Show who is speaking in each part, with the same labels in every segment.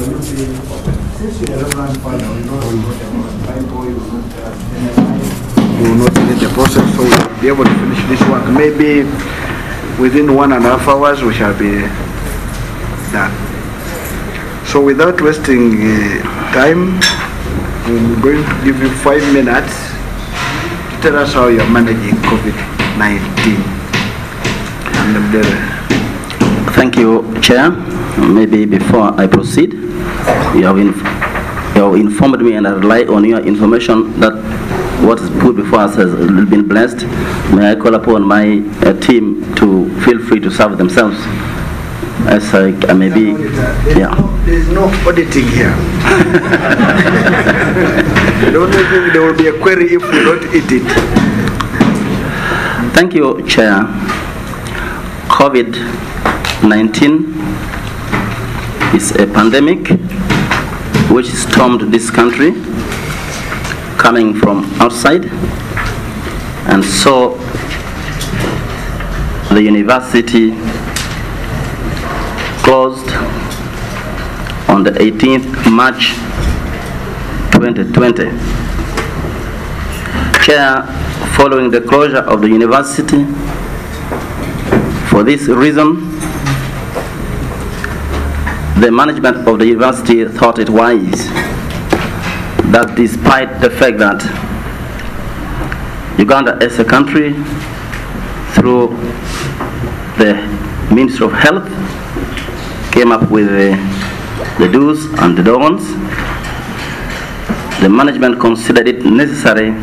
Speaker 1: Since you're a Reverend Father, we know about Bible, you will not get the process, so we'll be able to finish this work. Maybe within 1.5 hours we shall be done. So without wasting time, I'm going to give you 5 minutes to tell us how you're managing COVID-19.
Speaker 2: Thank you, Chair. Maybe before I proceed, you have informed me, and I rely on your information that what is put before us has been blessed. May I call upon my team to feel free to serve themselves as I may be.
Speaker 1: There's no auditing here. I don't think there will be a query if we don't eat it.
Speaker 2: Thank you, Chair. COVID-19 is a pandemic which stormed this country coming from outside, and so the university closed on the 18th March 2020. Chair, following the closure of the university, for this reason, the management of the university thought it wise that despite the fact that Uganda as a country, through the Ministry of Health, came up with the do's and the don'ts, the management considered it necessary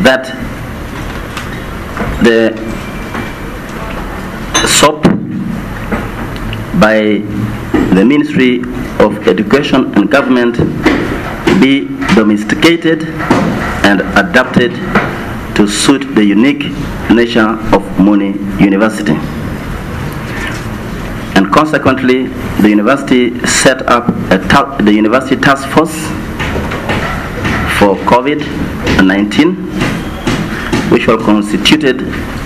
Speaker 2: that the SOP by the Ministry of Education and Government be domesticated and adapted to suit the unique nature of Muni University. And consequently, the university set up the University Task Force for COVID-19, which was constituted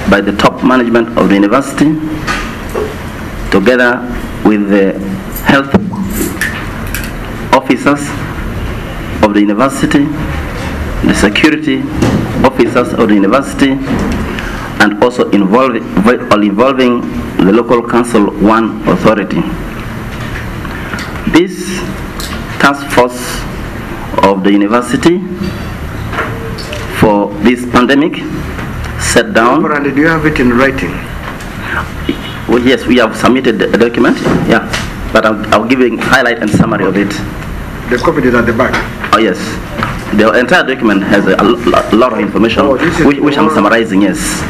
Speaker 2: by the top management of the university, together with the health officers of the university, the security officers of the university, and also involving the local council one authority. This task force of the university for this pandemic sat down.
Speaker 1: Do you have it in writing?
Speaker 2: Well, yes, we have submitted a document, yeah, but I'll give you a highlight and summary of it.
Speaker 1: The copy is at the back?
Speaker 2: Oh, yes. The entire document has a lot of information, which I'm summarizing, yes.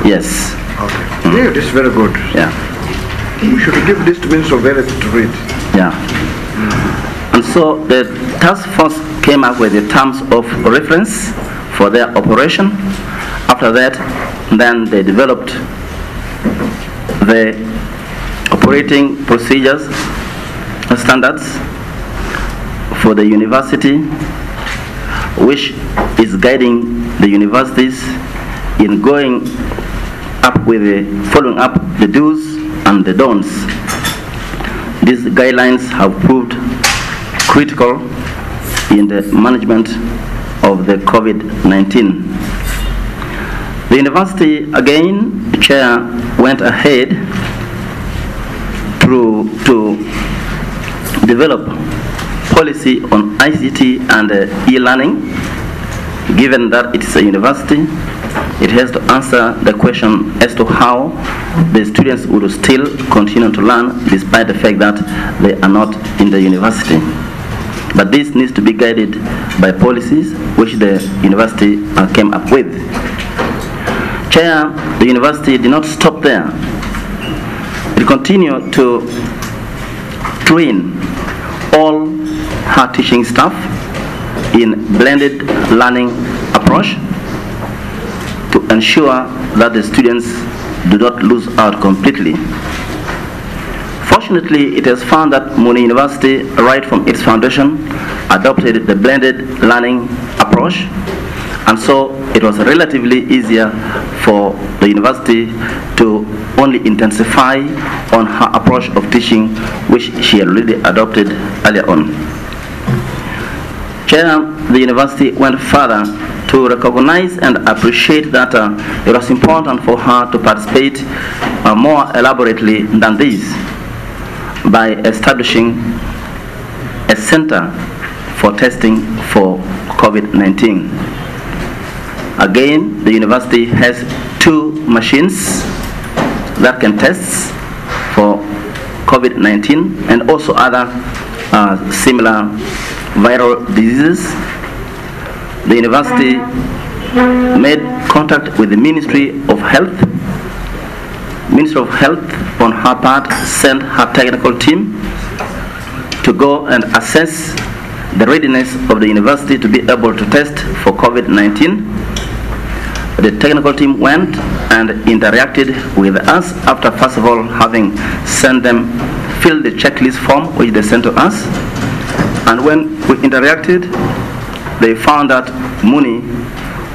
Speaker 2: Yes.
Speaker 1: Okay. Yeah, this is very good.
Speaker 2: Yeah.
Speaker 1: We should give this to Minister of Health to read.
Speaker 2: Yeah. And so the task force came up with the terms of reference for their operation. After that, then they developed the operating procedures standards for the university, which is guiding the universities in going up with following up the do's and the don'ts. These guidelines have proved critical in the management of the COVID-19. The university, again, the chair went ahead to develop policy on ICT and e-learning. Given that it's a university, it has to answer the question as to how the students would still continue to learn despite the fact that they are not in the university. But this needs to be guided by policies which the university came up with. Chair, the university did not stop there. It continued to train all her teaching staff in blended learning approach to ensure that the students do not lose out completely. Fortunately, it has found that Muni University, right from its foundation, adopted the blended learning approach, and so it was relatively easier for the university to only intensify on her approach of teaching, which she had already adopted earlier on. Chair, the university went further to recognize and appreciate that it was important for her to participate more elaborately than this by establishing a center for testing for COVID-19. Again, the university has 2 machines that can test for COVID-19 and also other similar viral diseases. The university made contact with the Ministry of Health. Ministry of Health, on her part, sent her technical team to go and assess the readiness of the university to be able to test for COVID-19. The technical team went and interacted with us after, first of all, having sent them fill the checklist form which they sent to us. And when we interacted, they found that Muni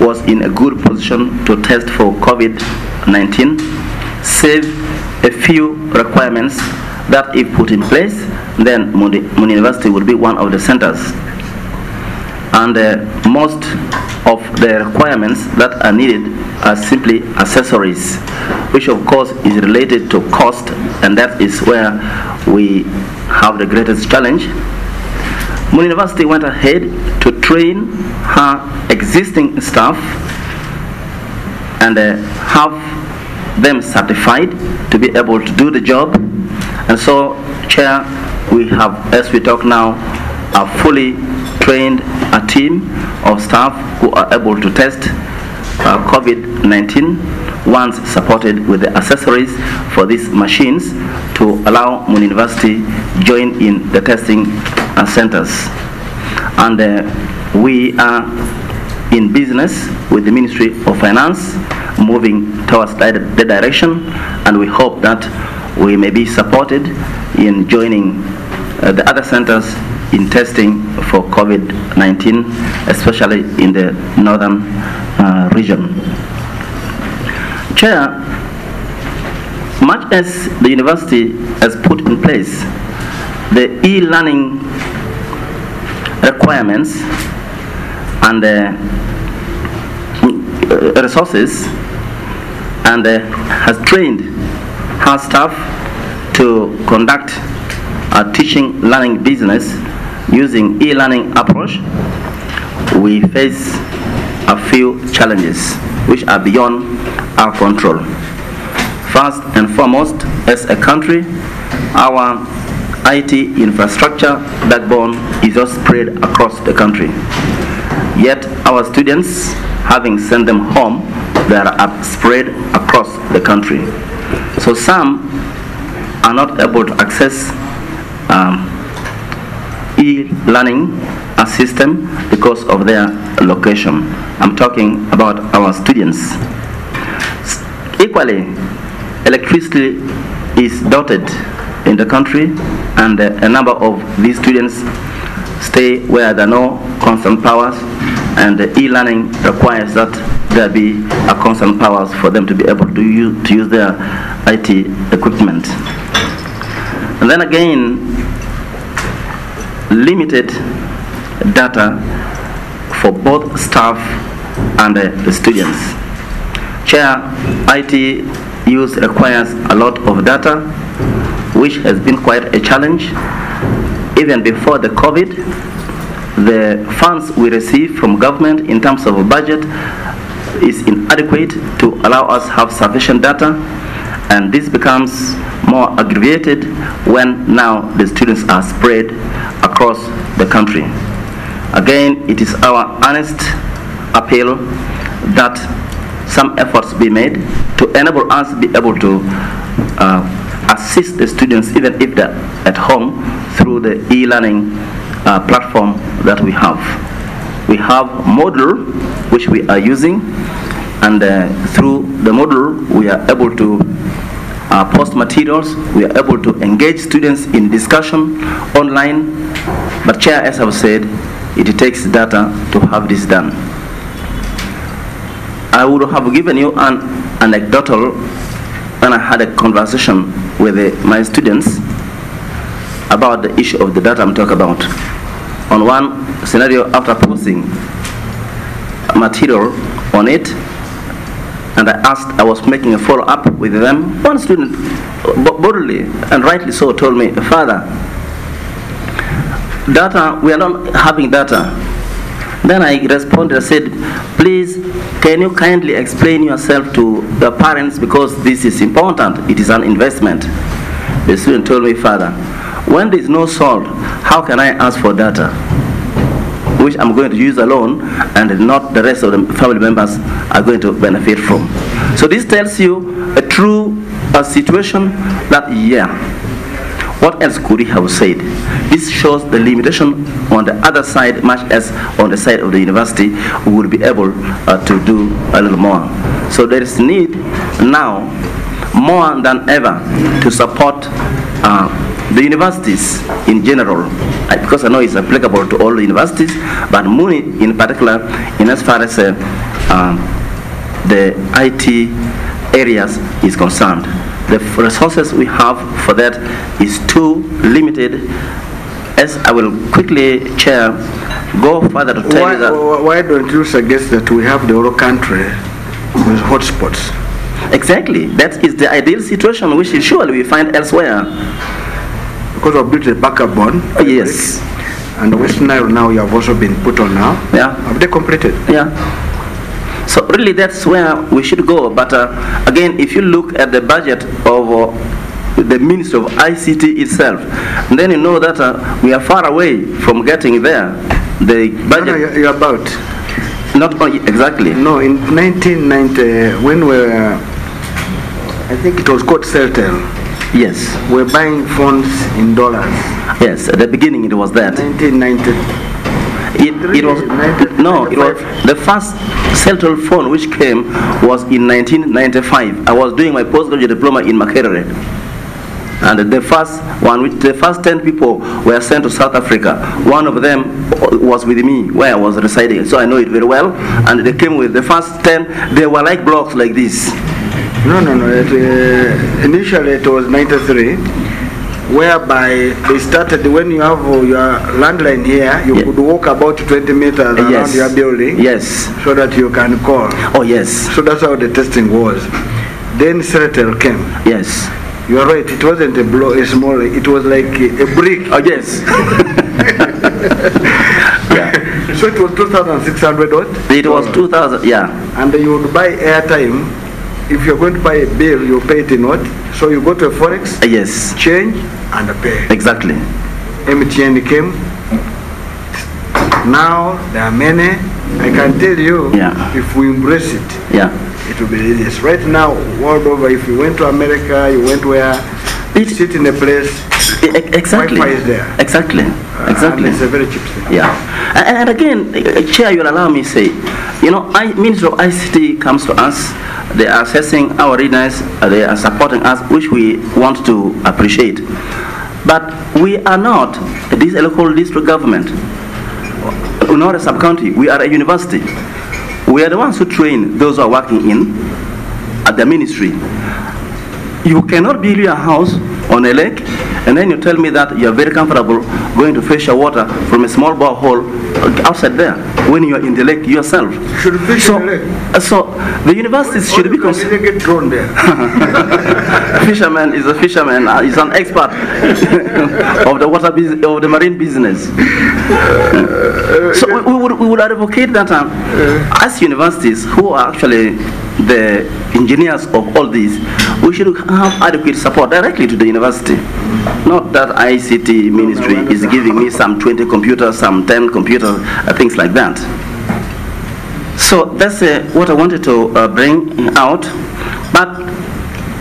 Speaker 2: was in a good position to test for COVID-19, save a few requirements that if put in place, then Muni University would be one of the centers. And most of the requirements that are needed are simply accessories, which of course is related to cost, and that is where we have the greatest challenge. Muni University went ahead to train her existing staff and have them certified to be able to do the job. And so, Chair, we have, as we talk now, a fully trained team of staff who are able to test COVID-19 once supported with the accessories for these machines to allow Muni University join in the testing centers. And we are in business with the Ministry of Finance, moving towards that direction, and we hope that we may be supported in joining the other centers in testing for COVID-19, especially in the northern region. Chair, much as the university has put in place the e-learning requirements and resources, and has trained her staff to conduct a teaching learning business using e-learning approach, we face a few challenges which are beyond our control. First and foremost, as a country, our IT infrastructure backbone is just spread across the country. Yet our students, having sent them home, they are spread across the country. So some are not able to access e-learning system because of their location. I'm talking about our students. Equally, electricity is dotted in the country, and a number of these students stay where there are no constant powers, and e-learning requires that there be a constant powers for them to be able to use their IT equipment. And then again, limited data for both staff and the students. Chair, IT use requires a lot of data, which has been quite a challenge. Even before the COVID, the funds we receive from government in terms of a budget is inadequate to allow us to have sufficient data, and this becomes more aggravated when now the students are spread across the country. Again, it is our honest appeal that some efforts be made to enable us to be able to assist the students, even if they're at home, through the e-learning platform that we have. We have Moodle, which we are using, and through the Moodle we are able to post materials, we are able to engage students in discussion online. But Chair, as I've said, it takes data to have this done. I would have given you an anecdotal and I had a conversation with my students about the issue of the data I'm talking about. On one scenario, after posting material on it, and I was making a follow-up with them, one student boldly and rightly so told me, "Father, data, we are not having data." Then I responded, I said, "Please, can you kindly explain yourself to the parents, because this is important, it is an investment." The student told me, "Father, when there is no salt, how can I ask for data, which I'm going to use alone and not the rest of the family members are going to benefit from?" So this tells you a true situation that, yeah, what else could he have said? This shows the limitation on the other side, much as on the side of the university, we will be able to do a little more. So there is need now, more than ever, to support the universities in general, because I know it's applicable to all the universities, but Muni in particular, in as far as the IT areas is concerned. The resources we have for that is too limited. As I will quickly, Chair, go further to tell you that.
Speaker 1: Why don't you suggest that we have the whole country with hotspots?
Speaker 2: Exactly. That is the ideal situation, which is surely we find elsewhere.
Speaker 1: Because we've built a backup one.
Speaker 2: Yes.
Speaker 1: And the West Nile now you have also been put on now.
Speaker 2: Yeah.
Speaker 1: Have they completed?
Speaker 2: Yeah. So really that's where we should go. But again, if you look at the budget of the Ministry of ICT itself, then you know that we are far away from getting there. The budget.
Speaker 1: No, you're about.
Speaker 2: Not exactly.
Speaker 1: No, in 1990, when we were, I think it was called Celtel.
Speaker 2: Yes.
Speaker 1: We're buying phones in dollars.
Speaker 2: Yes, at the beginning it was that.
Speaker 1: 1990.
Speaker 2: It was no. It was the first Celtel phone which came was in 1995. I was doing my postgraduate diploma in Makerere, and the first one, the first 10 people were sent to South Africa. One of them was with me where I was residing, so I know it very well. And they came with the first 10. They were like blocks like this.
Speaker 1: No. Initially it was 93. Whereby they started, when you have your landline here, you could walk about 20 meters around your building.
Speaker 2: Yes.
Speaker 1: So that you can call.
Speaker 2: Oh, yes.
Speaker 1: So that's how the testing was. Then Celtel came.
Speaker 2: Yes.
Speaker 1: You are right, it wasn't a small, it was like a brick.
Speaker 2: Oh, yes.
Speaker 1: Yeah. So it was 2,600 what?
Speaker 2: It was 2,000, yeah.
Speaker 1: And you would buy airtime. If you're going to buy a bill, you pay it in what? So you go to a forex,
Speaker 2: yes,
Speaker 1: change, and pay.
Speaker 2: Exactly.
Speaker 1: MTN came. Now there are many. I can tell you, if we embrace it, it will be easiest. Right now, world over, if you went to America, you went where, you sit in a place,
Speaker 2: exactly.
Speaker 1: Wi-Fi is there.
Speaker 2: Exactly. Exactly.
Speaker 1: And it's a very cheap thing.
Speaker 2: Yeah. And again, Chair, you'll allow me to say, you know, Ministry of ICT comes to us. They are assessing our readiness, they are supporting us, which we want to appreciate. But we are not this local district government, not a sub-county. We are a university. We are the ones who train those who are working at the ministry. You cannot build your house on a lake and then you tell me that you are very comfortable going to fetch your water from a small borehole outside there when you are in the lake yourself.
Speaker 1: Should fish in the lake.
Speaker 2: So the universities should be concerned.
Speaker 1: Get thrown there.
Speaker 2: Fisherman is a fisherman. He's an expert of the water business, of the marine business. So we would advocate that as universities, who are actually the engineers of all these, we should have adequate support directly to the university. Not that ICT ministry is giving me some 20 computers, some 10 computers, things like that. So that's what I wanted to bring out. But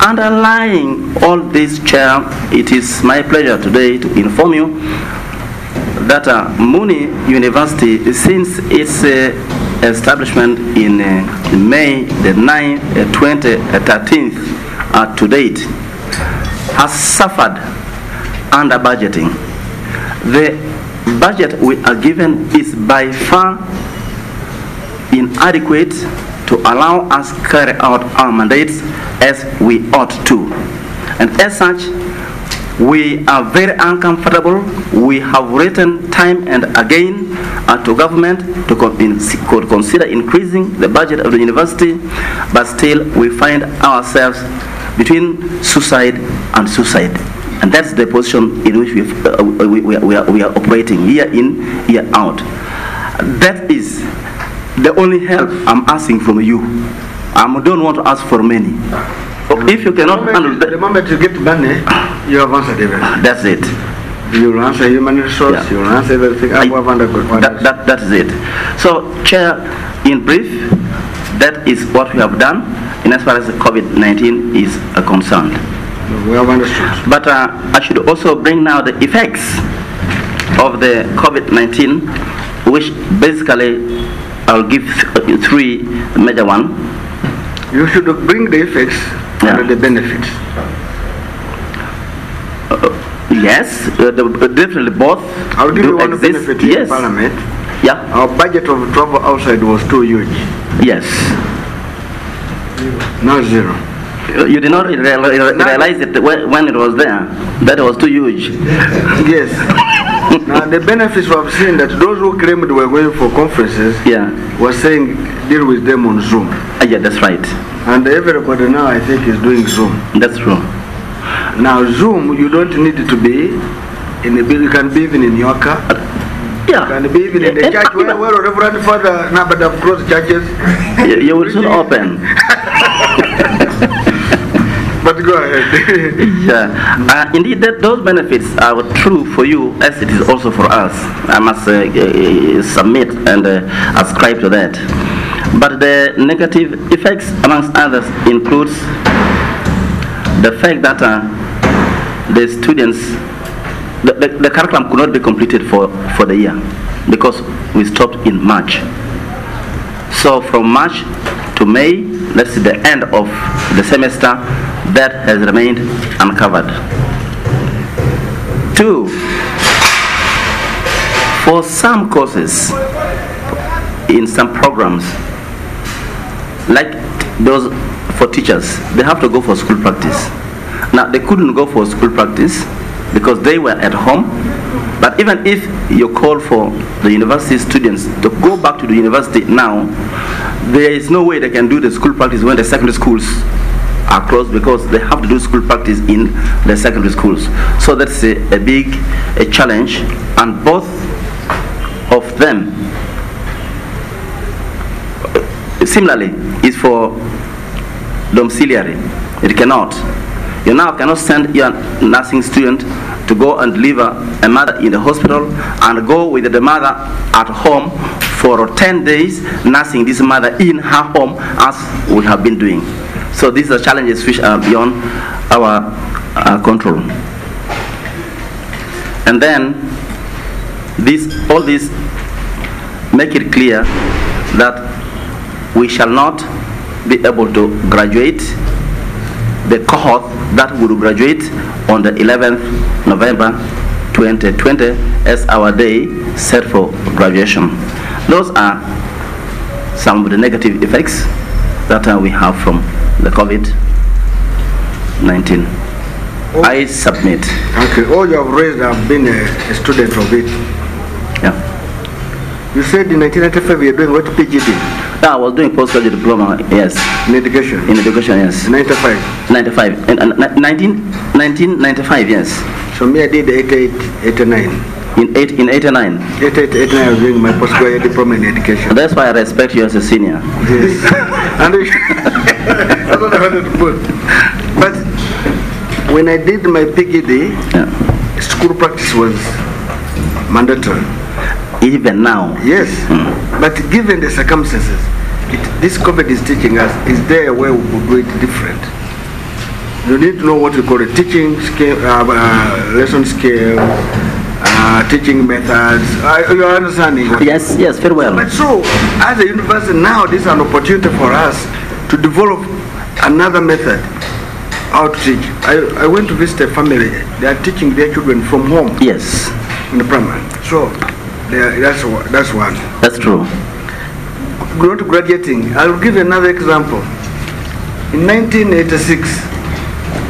Speaker 2: underlying all this, Chair, it is my pleasure today to inform you that Muni University, since its establishment in May the 9th, 2013 to date, has suffered under budgeting. The budget we are given is by far inadequate to allow us carry out our mandates as we ought to. And as such, we are very uncomfortable. We have written time and again to government to consider increasing the budget of the university, but still we find ourselves between suicide and suicide. And that's the position in which we are operating year in, year out. That is the only help I'm asking from you. I don't want to ask for many. If you cannot handle that,
Speaker 1: the moment you get money, you have answered everything.
Speaker 2: That's it.
Speaker 1: You will answer human resource, you will answer everything.
Speaker 2: That is it. So, Chair, in brief, that is what we have done in as far as the COVID-19 is concerned.
Speaker 1: We have understood.
Speaker 2: But I should also bring now the effects of the COVID-19, which basically I'll give three major ones.
Speaker 1: You should bring the effects and the benefits.
Speaker 2: Yes, definitely both.
Speaker 1: I'll give you one
Speaker 2: exist.
Speaker 1: benefit in Parliament.
Speaker 2: Yeah.
Speaker 1: Our budget of travel outside was too huge.
Speaker 2: Yes.
Speaker 1: Now zero.
Speaker 2: You did not realize it when it was there, that it was too huge.
Speaker 1: Yes. Now the benefits we have seen that those who claimed we were going for conferences were saying deal with them on Zoom.
Speaker 2: Yeah, that's right.
Speaker 1: And everybody now I think is doing Zoom.
Speaker 2: That's true.
Speaker 1: Now Zoom, you don't need to be in a building, you can be even in your car.
Speaker 2: Yeah.
Speaker 1: You can be even in the church where Reverend Father, now but have closed churches.
Speaker 2: You will soon open.
Speaker 1: But go ahead.
Speaker 2: Yeah. Indeed, those benefits are true for you as it is also for us. I must submit and ascribe to that. But the negative effects, amongst others, includes the fact that the students, the curriculum could not be completed for the year because we stopped in March. So from March to May, that's the end of the semester, that has remained uncovered. 2, for some courses in some programs, like those for teachers, they have to go for school practice. Now, they couldn't go for school practice because they were at home. But even if you call for the university students to go back to the university now, there is no way they can do the school practice when the secondary schools are closed, because they have to do school practice in the secondary schools. So that's a big challenge, and both of them similarly is for domiciliary. It cannot. You now cannot send your nursing student to go and deliver a mother in the hospital and go with the mother at home for 10 days nursing this mother in her home as we have been doing. So these are challenges which are beyond our control. And then all this make it clear that we shall not be able to graduate the cohort that will graduate on the 11th November 2020 as our day set for graduation. Those are some of the negative effects that we have from the COVID-19. I submit.
Speaker 1: Okay, all you have raised, I've been a student of it.
Speaker 2: Yeah.
Speaker 1: You said in 1995 you were doing what, PGD?
Speaker 2: I was doing postgraduate diploma, yes.
Speaker 1: In education?
Speaker 2: In education, yes.
Speaker 1: 95?
Speaker 2: 95. 1995, yes.
Speaker 1: So me, I did 88, 89.
Speaker 2: In 89?
Speaker 1: 88, 89, I was doing my postgraduate diploma in education.
Speaker 2: That's why I respect you as a senior.
Speaker 1: Yes. And that's what I wanted to put. But when I did my PGD, school practice was mandatory.
Speaker 2: Even now?
Speaker 1: Yes. But given the circumstances, this COVID is teaching us, is there a way we could do it different? You need to know what we call a teaching scale, lesson scale, teaching methods. You are understanding?
Speaker 2: Yes, very well.
Speaker 1: But so, as a university now, this is an opportunity for us to develop another method how to teach. I went to visit a family. They are teaching their children from home.
Speaker 2: Yes.
Speaker 1: In the primary. So, that's one.
Speaker 2: That's true.
Speaker 1: not graduating. I'll give another example. In 1986,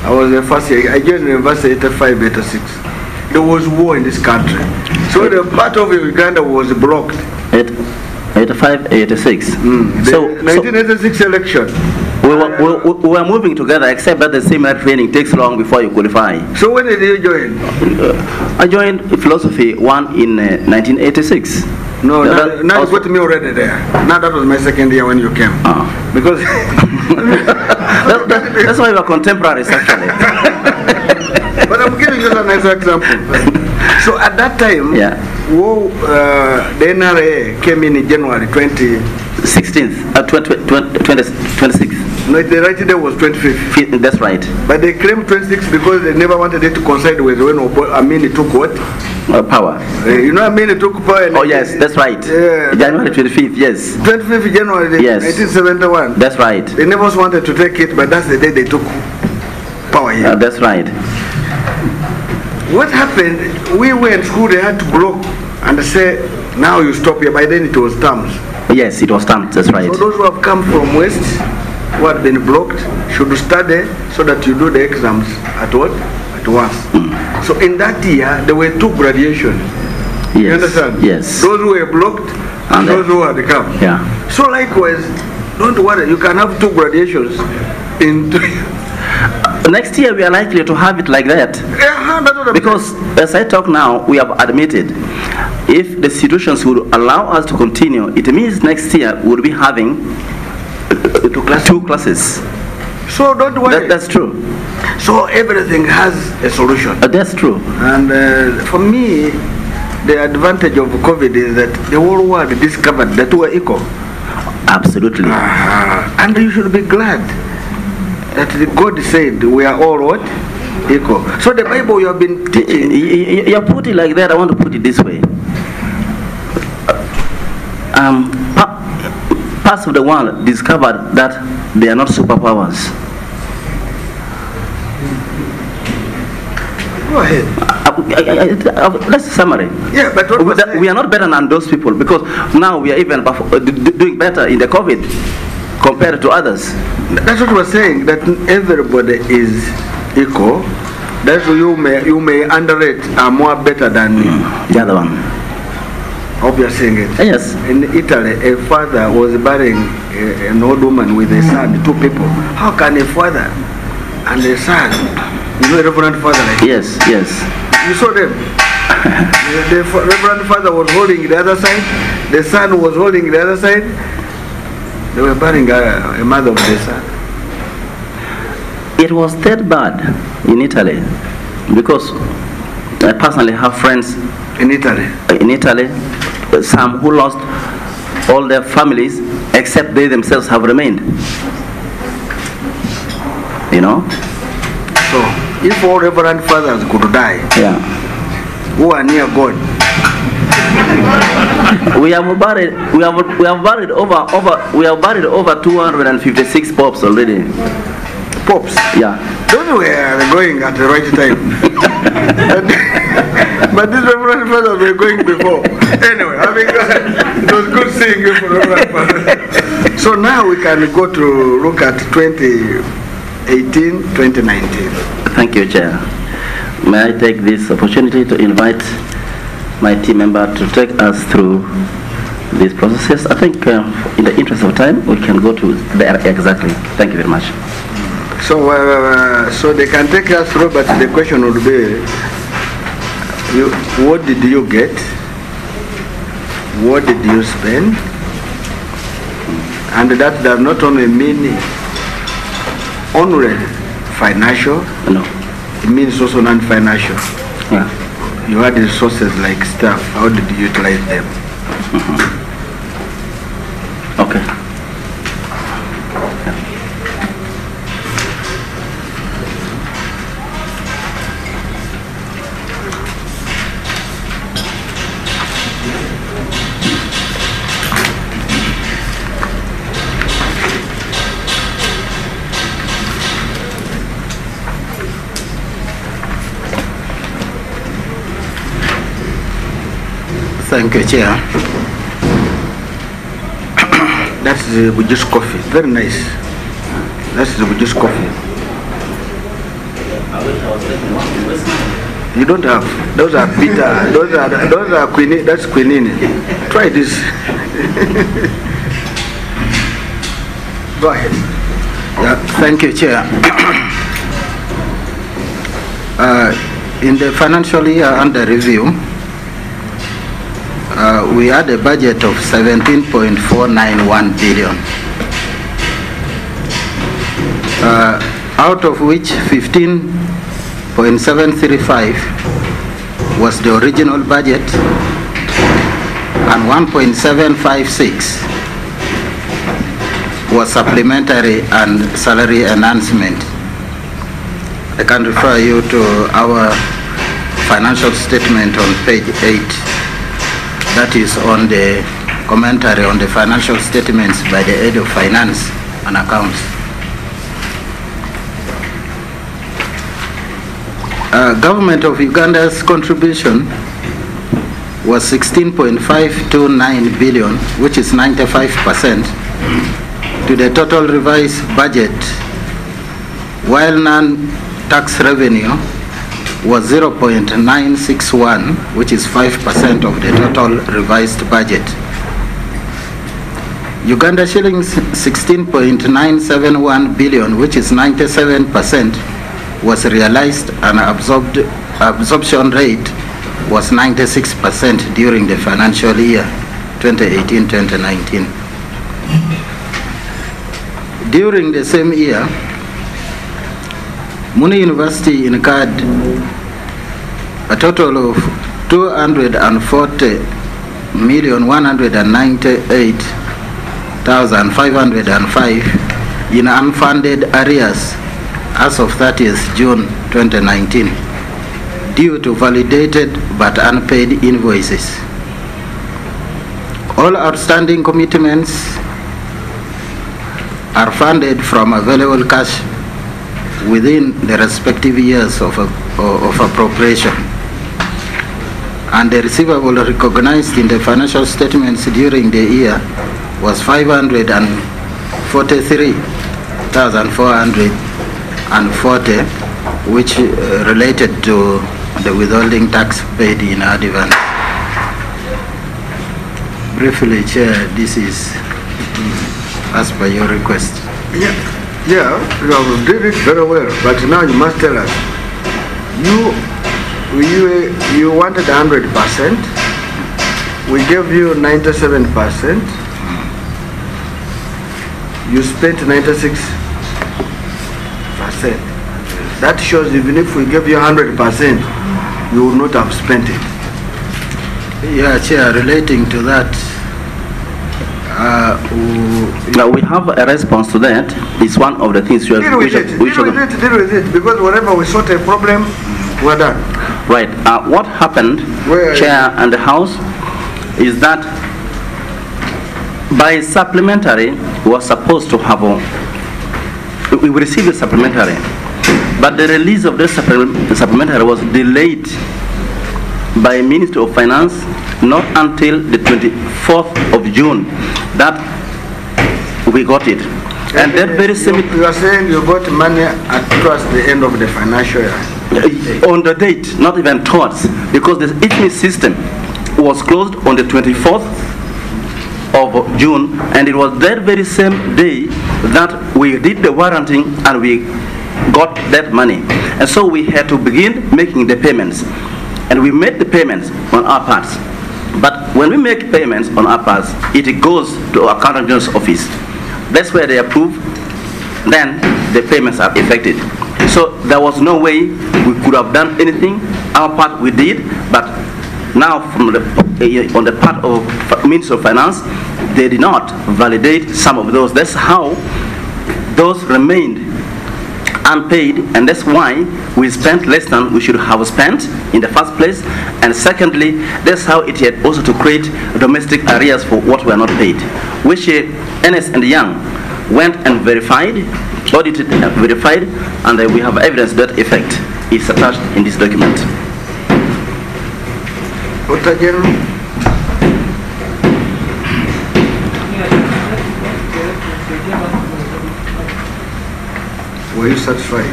Speaker 1: I was the first year. I joined university 85, 86. There was war in this country. So the part of Uganda was blocked.
Speaker 2: 85, 86.
Speaker 1: So 1986 election.
Speaker 2: We were moving together, except that the seminar training takes long before you qualify.
Speaker 1: So when did you join?
Speaker 2: I joined philosophy 1 in 1986.
Speaker 1: No, now you got me already there. Now that was my second year when you came. Because
Speaker 2: that's why we are contemporaries actually.
Speaker 1: But I'm giving you a nice example. So at that time, the NRA came in January
Speaker 2: 26th.
Speaker 1: No, the right day was 25th.
Speaker 2: That's right.
Speaker 1: But they claimed 26 because they never wanted it to coincide with when Amini took what?
Speaker 2: Power.
Speaker 1: You know Amini took power.
Speaker 2: Oh yes, that's right. January 25th, yes.
Speaker 1: 25th January, yes. 1971.
Speaker 2: That's right.
Speaker 1: They never wanted to take it, but that's the day they took power here.
Speaker 2: That's right.
Speaker 1: What happened, we were in school, they had to block and say, now you stop here. By then it was terms.
Speaker 2: Yes, it was terms, that's right.
Speaker 1: So those who have come from West, who had been blocked, should study so that you do the exams at what? At once. So in that year, there were 2 graduations.
Speaker 2: Yes.
Speaker 1: You understand?
Speaker 2: Yes.
Speaker 1: Those who were blocked and those who had come.
Speaker 2: Yeah.
Speaker 1: So likewise, don't worry, you can have 2 graduations in 2 years.
Speaker 2: Next year we are likely to have it like that. Because as I talk now, we have admitted if the institutions would allow us to continue, it means next year we'll be having 2 classes.
Speaker 1: So don't worry.
Speaker 2: That's true.
Speaker 1: So everything has a solution.
Speaker 2: That's true.
Speaker 1: And for me, the advantage of COVID is that the whole world discovered that we are equal.
Speaker 2: Absolutely.
Speaker 1: And you should be glad that God said we are all what? Equal. So the Bible you have been teaching.
Speaker 2: You put it like that, I want to put it this way. Parts of the world discovered that they are not superpowers.
Speaker 1: Go ahead.
Speaker 2: That's a summary.
Speaker 1: Yeah, but what
Speaker 2: we are not better than those people because now we are even doing better in the COVID compared to others.
Speaker 1: That's what we're saying, that everybody is equal. That's why you may underrate are more better than
Speaker 2: the other one.
Speaker 1: I hope you're saying it.
Speaker 2: Yes.
Speaker 1: In Italy, a father was burying an old woman with a son, 2 people. How can a father and a son, you know, a reverend father like
Speaker 2: Yes, yes.
Speaker 1: You saw them. The reverend father was holding the other side, the son was holding the other side. They were burying a mother of the son.
Speaker 2: It was that bad in Italy because I personally have friends
Speaker 1: in Italy.
Speaker 2: Some who lost all their families except they themselves have remained. You know?
Speaker 1: So, if all reverend fathers could die, who are near God,
Speaker 2: we have buried over 256 popes already.
Speaker 1: Popes?
Speaker 2: Yeah.
Speaker 1: Those were going at the right time. But these reverend fathers were going before. Anyway, it was good seeing you for reverend father. So now we can go to look at 2018, 2019.
Speaker 2: Thank you, Chair. May I take this opportunity to invite my team member to take us through these processes. I think in the interest of time, we can go to there exactly. Thank you very much.
Speaker 1: So, so they can take us through, but the question would be, what did you get? What did you spend? And that does not only mean only financial,
Speaker 2: no.
Speaker 1: It means also non-financial.
Speaker 2: Yeah.
Speaker 1: You had resources like staff. How did you utilize them?
Speaker 2: Okay.
Speaker 1: Thank you, Chair. the Buji's coffee. Very nice. That's the Buji's coffee. You don't have. Those are bitter. Those are quinine. That's quinine. Try this. Go ahead.
Speaker 3: Yeah, thank you, Chair. In the financial year under review, we had a budget of 17.491 billion, out of which 15.735 was the original budget and 1.756 was supplementary and salary enhancement. I can refer you to our financial statement on page 8. That is on the commentary on the financial statements by the head of finance and accounts. Government of Uganda's contribution was 16.529 billion, which is 95%, to the total revised budget, while non-tax revenue was 0.961, which is 5% of the total revised budget. Uganda shillings 16.971 billion, which is 97%, was realized, and absorption rate was 96% during the financial year 2018-2019. During the same year, Muni University incurred a total of 240,198,505 in unfunded arrears as of 30th June 2019, due to validated but unpaid invoices. All outstanding commitments are funded from available cash within the respective years of appropriation. And the receivable recognized in the financial statements during the year was 543,440, which related to the withholding tax paid in advance. Briefly, Chair, this is as per your request.
Speaker 1: Yeah, you did it very well, but now you must tell us. You wanted 100%. We gave you 97%. You spent 96%. That shows even if we gave you 100%, you would not have spent it.
Speaker 3: Yeah, Chair, relating to that,
Speaker 2: now we have a response to that. It's one of the things we
Speaker 1: deal with it, because whenever we sort a problem, we're done.
Speaker 2: Right. What happened, Chair and the House, is that by supplementary, we were supposed to have we received a supplementary, but the release of the supplementary was delayed by Ministry of Finance not until the 24th of June that we got it. And that very same...
Speaker 1: You are saying you got money towards the end of the financial year?
Speaker 2: On the date, not even towards, because the ITMI system was closed on the 24th of June, and it was that very same day that we did the warranting and we got that money. And so we had to begin making the payments. And we made the payments on our parts. But when we make payments on our parts, it goes to our Accountant General's office. That's where they approve, then the payments are effected. So there was no way we could have done anything. Our part we did, but now from on the part of Ministry of Finance, they did not validate some of those. That's how those remained unpaid, and that's why we spent less than we should have spent in the first place. And secondly, that's how it had also to create domestic arrears for what were not paid, which Ernst & Young went and verified, audited and verified, and we have evidence that effect is attached in this document.
Speaker 1: Were you satisfied?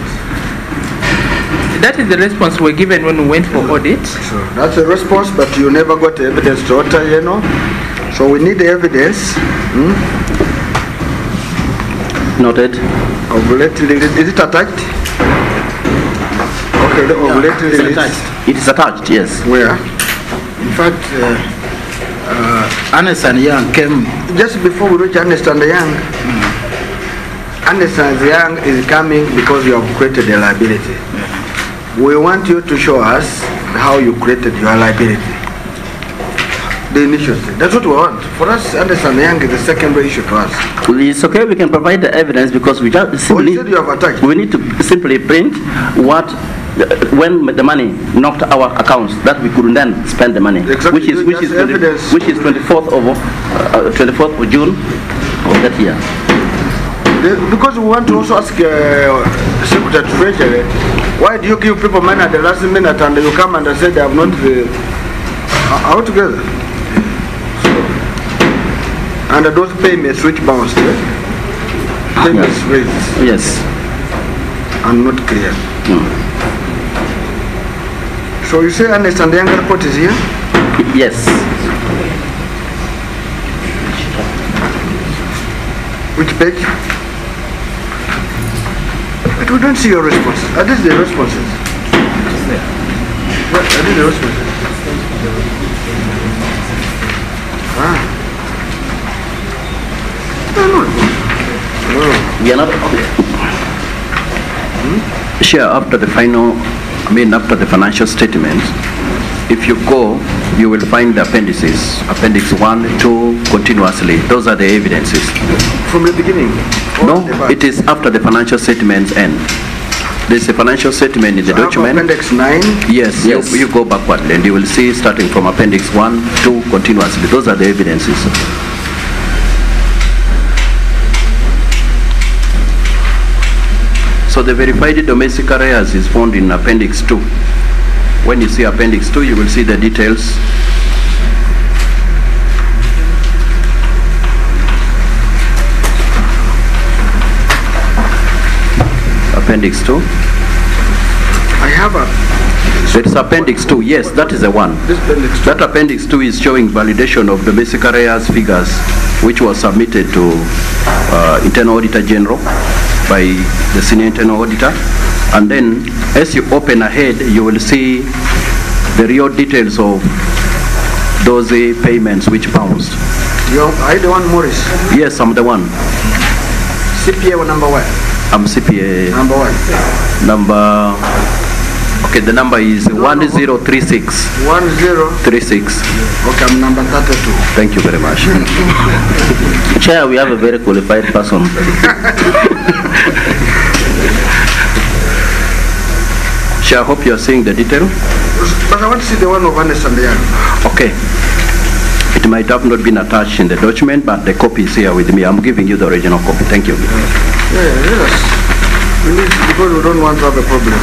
Speaker 4: That is the response we were given when we went for audit.
Speaker 1: So that's a response, but you never got the evidence to alter, So we need the evidence.
Speaker 2: Noted.
Speaker 1: Is it attached? Okay, the ovulating release.
Speaker 2: It is attached, yes.
Speaker 1: Where?
Speaker 3: In fact, Ernst and Young came
Speaker 1: Just before we reach Ernst and Young, Ernst and Young is coming because you have created a liability. We want you to show us how you created your liability. The initiative. That's what we want. For us, Ernst and Young is the secondary issue to us.
Speaker 2: It's okay, we can provide the evidence because we just simply
Speaker 1: you said you have attacked.
Speaker 2: we need to simply print what when the money knocked our accounts that we couldn't then spend the money,
Speaker 1: Exactly.
Speaker 2: which is
Speaker 1: Evidence.
Speaker 2: 24th of June of that year.
Speaker 1: Because we want to also ask Secretary of Treasury, why do you give people money at the last minute and you come and say they have not out together? So, and those payments which bounced, payments raised
Speaker 2: Yes.
Speaker 1: and not clear. So you say Ernst and Young report is here?
Speaker 2: Yes.
Speaker 1: Which page? But we don't see your responses. Are these the responses? What are these the responses? No.
Speaker 2: We are not sure after the final, after the financial statements. If you go, you will find the appendices, appendix 1, 2, continuously. Those are the evidences.
Speaker 1: From the beginning?
Speaker 2: No, it is after the financial statements end. There's a financial statement in the document.
Speaker 1: Appendix 9?
Speaker 2: Yes,
Speaker 4: Yes.
Speaker 2: You go backward and you will see starting from appendix 1, 2, continuously. Those are the evidences. So the verified domestic arrears is found in appendix 2. When you see appendix 2, you will see the details. Appendix 2.
Speaker 1: I have a...
Speaker 2: There is appendix 2. Yes, that is the one.
Speaker 1: This appendix 2.
Speaker 2: That appendix 2 is showing validation of domestic arrears figures, which was submitted to Internal Auditor General by the Senior Internal Auditor. And then, as you open ahead, you will see the real details of those payments which bounced.
Speaker 1: Are you the one, Morris?
Speaker 2: Yes, I'm the one.
Speaker 1: CPA number 1?
Speaker 2: I'm CPA
Speaker 1: Number 1.
Speaker 2: number. Okay, the number is 1036.
Speaker 1: 1036. Okay, I'm number 32.
Speaker 2: Thank you very much. Chair, we have a very qualified person. Chair, I hope you are seeing the detail.
Speaker 1: But I want to see the one of Ernst and Young.
Speaker 2: Okay. It might have not been attached in the document, but the copy is here with me. I'm giving you the original copy. Thank you.
Speaker 1: Yes. We need, because we don't want to have a problem.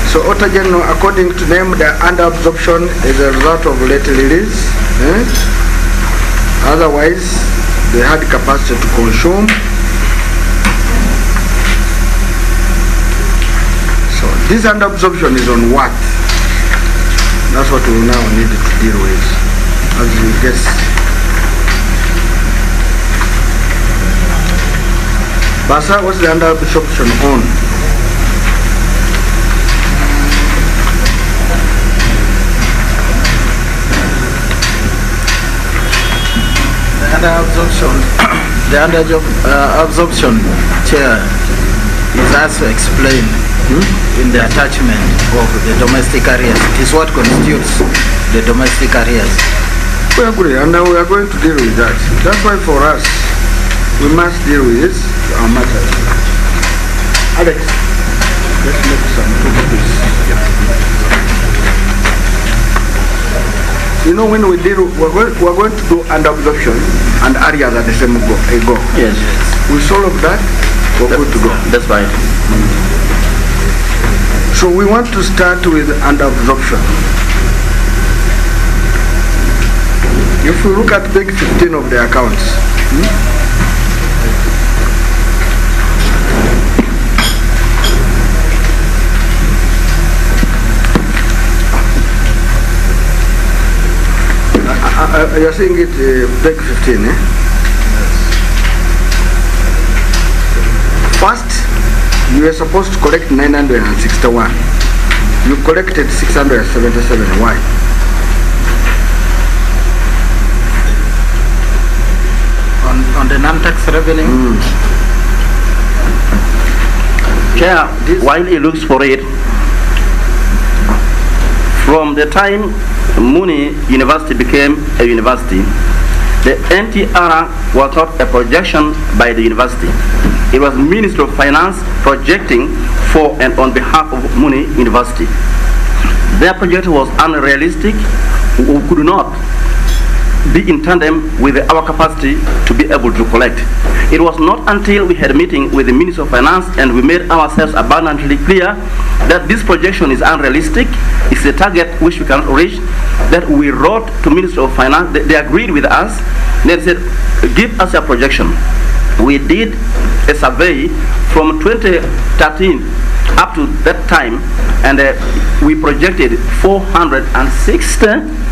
Speaker 1: So, Auditor General, according to them, the under-absorption is a result of late release. Otherwise, they had capacity to consume. So, this under-absorption is on what? That's what we now need to deal with. As we guess. Basa, what's the under-absorption on?
Speaker 3: The under-absorption, Chair, is as explained in the attachment of the domestic arrears. It is what constitutes the domestic arrears.
Speaker 1: We agree, and we are going to deal with that. That's why for us, we must deal with our matters. Alex, let's make some copies. You know, when we deal, we're going to do under-absorption and areas at the same go.
Speaker 2: Yes.
Speaker 1: We solve that, we're good to go.
Speaker 2: That's right.
Speaker 1: So we want to start with under-absorption. If you look at page 15 of the accounts, you're saying it page 15, eh? First, you were supposed to collect 961. You collected 677. Why?
Speaker 3: On the non-tax revenue?
Speaker 2: Chair, while he looks for it, from the time Muni University became a university, the NTR was not a projection by the university. It was Ministry of Finance projecting for and on behalf of Muni University. Their project was unrealistic. We could not be in tandem with our capacity to be able to collect. It was not until we had a meeting with the Minister of Finance and we made ourselves abundantly clear that this projection is unrealistic, it's a target which we cannot reach, that we wrote to Minister of Finance. They agreed with us. They said, give us a projection. We did a survey from 2013 up to that time, and we projected 460.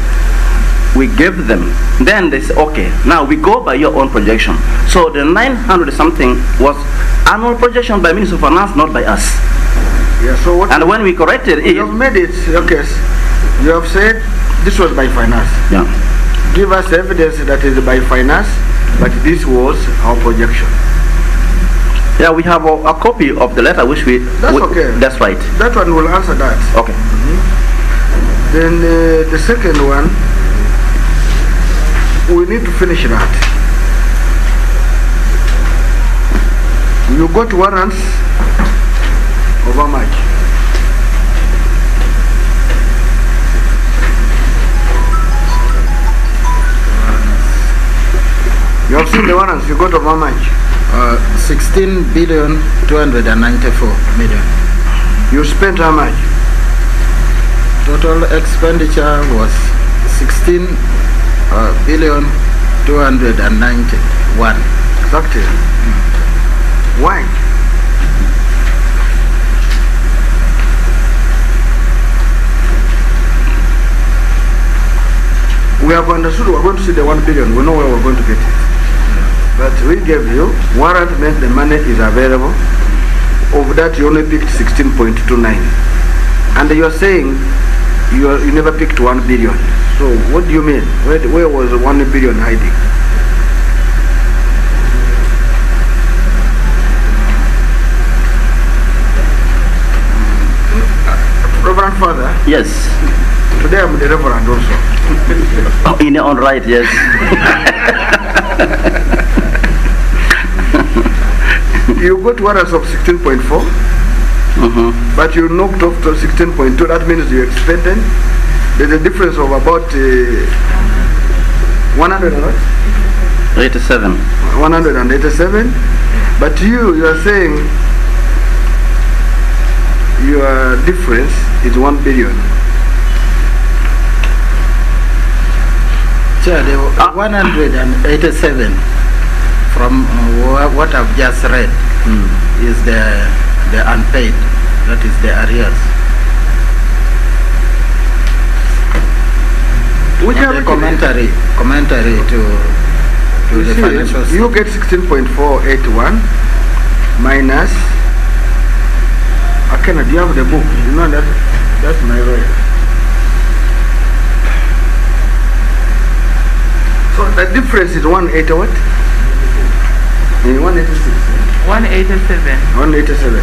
Speaker 2: We gave them. Then they said, okay, now we go by your own projection. So the 900 something was annual projection by Minister of Finance, not by us.
Speaker 1: Yeah, so what?
Speaker 2: And when we corrected it,
Speaker 1: you have made it, okay, you have said this was by finance.
Speaker 2: Yeah.
Speaker 1: Give us evidence that is by finance, but this was our projection.
Speaker 2: Yeah, we have a copy of the letter which we...
Speaker 1: That's okay.
Speaker 2: That's right.
Speaker 1: That one will answer that.
Speaker 2: Okay.
Speaker 1: Then the second one, we need to finish that. You got warrants of how much? You have seen the warrants, you got of how much?
Speaker 3: 16,294,000,000.
Speaker 1: You spent how much?
Speaker 3: Total expenditure was 16,291,000,000.
Speaker 1: Exactly. Why? We have understood we're going to see the 1 billion. We know where we're going to get it. But we gave you warrant meant the money is available. Of that, you only picked 16.29, and you are saying you never picked 1 billion. So what do you mean? Where was 1 billion hiding? Reverend Father.
Speaker 2: Yes.
Speaker 1: Today I'm the Reverend also.
Speaker 2: Oh, in your own right, yes.
Speaker 1: You got warrants of 16.4, but you knocked off to 16.2. That means you expended. There's a difference of about
Speaker 2: 87.
Speaker 1: 187. But you are saying your difference is 1 billion.
Speaker 3: Chair, the 187 from what I've just read is the unpaid, that is the arrears.
Speaker 1: Which
Speaker 3: the commentary to the financial.
Speaker 1: You get 16.481 minus. Akena, do you have the book? You know that's my right. So the difference is 180 what? 186.
Speaker 4: 187.
Speaker 1: 187.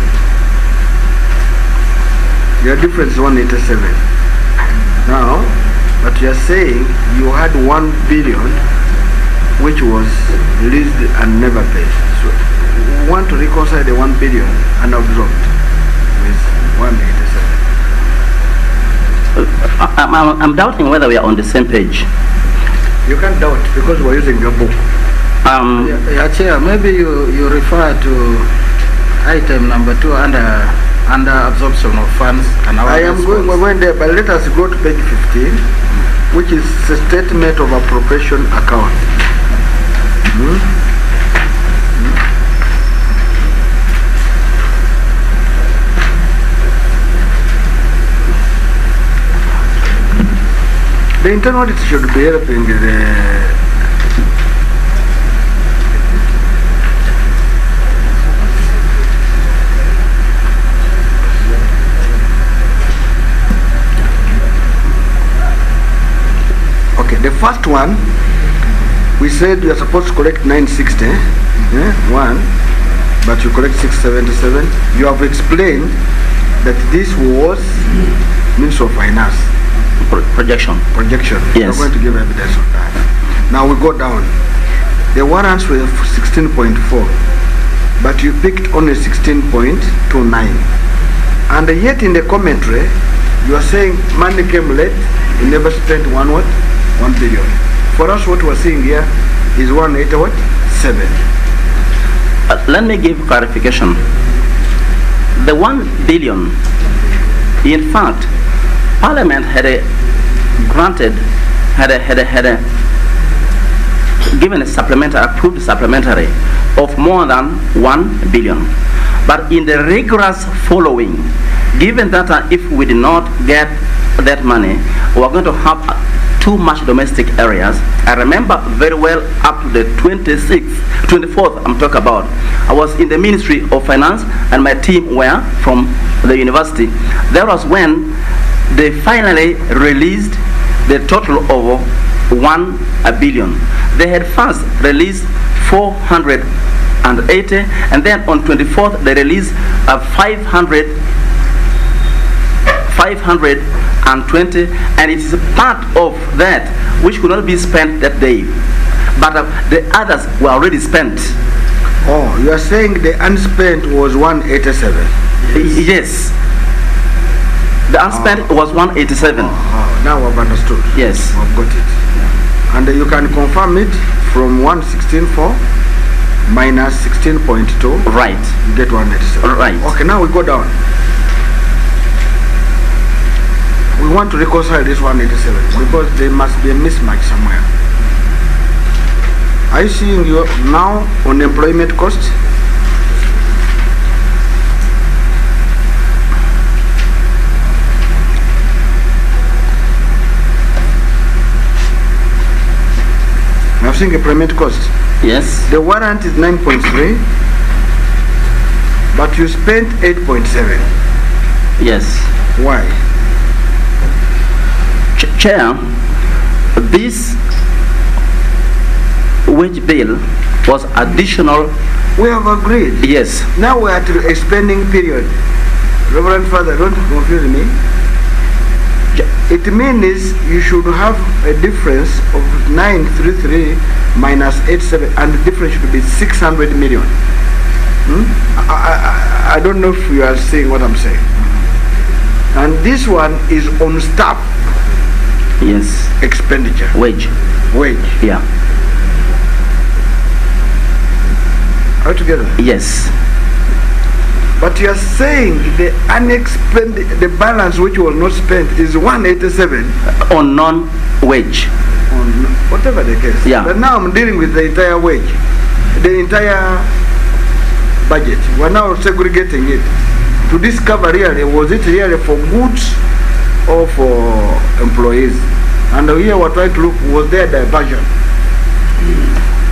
Speaker 1: Your difference is 187. Now, but you are saying you had 1 billion which was released and never paid. So you want to reconcile the 1 billion unabsorbed with 187.
Speaker 2: I'm doubting whether we are on the same page.
Speaker 1: You can't doubt because we're using your book.
Speaker 3: Yeah, Chair, maybe you refer to item number 2 under absorption of funds. And
Speaker 1: I am going there, but let us go to page 15. which is a statement of appropriation account. The internal audit should be helping the the first one, we said you are supposed to collect 960, one, but you collect 677. You have explained that this was means of finance.
Speaker 2: Projection. Yes.
Speaker 1: You're going to give evidence of that. Now we go down. The warrants were 16.4, but you picked only 16.29. And yet in the commentary, you are saying money came late, you never spent 1 billion. For us, what we're seeing here is 187.
Speaker 2: Let me give clarification. The 1 billion, in fact, Parliament had given a supplementary, approved supplementary of more than 1 billion. But in the rigorous following, given that if we did not get that money, we're going to have too much domestic areas. I remember very well up to the 24th I'm talking about. I was in the Ministry of Finance and my team were from the university. That was when they finally released the total of 1 billion. They had first released 480 and then on 24th they released 520, and it is a part of that which could not be spent that day, but the others were already spent.
Speaker 1: Oh, you are saying the unspent was 187?
Speaker 2: Yes. The unspent was 187.
Speaker 1: Now I've understood.
Speaker 2: Yes.
Speaker 1: I've got it. And you can confirm it from 116.4 minus 16.2.
Speaker 2: Right.
Speaker 1: You get 187.
Speaker 2: Right.
Speaker 1: Okay, now we go down. We want to reconcile this 187 because there must be a mismatch somewhere. Are you seeing you now on employment cost? I'm seeing employment cost.
Speaker 2: Yes.
Speaker 1: The warrant is 9.3, but you spent 8.7.
Speaker 2: Yes.
Speaker 1: Why?
Speaker 2: Chair, this wage bill was additional.
Speaker 1: We have agreed.
Speaker 2: Yes.
Speaker 1: Now we are at a spending period. Reverend Father, don't confuse me. It means you should have a difference of 933 minus 87, and the difference should be 600 million. I don't know if you are saying what I'm saying. And this one is on staff.
Speaker 2: Yes.
Speaker 1: Expenditure.
Speaker 2: Wage. Yeah.
Speaker 1: All together?
Speaker 2: Yes.
Speaker 1: But you are saying the unexpended, the balance which was not spent is 187
Speaker 2: on non-wage.
Speaker 1: On whatever the case.
Speaker 2: Yeah.
Speaker 1: But now I'm dealing with the entire wage, the entire budget. We're now segregating it to discover really, was it really for goods or for employees? And here we're trying to look, was there diversion?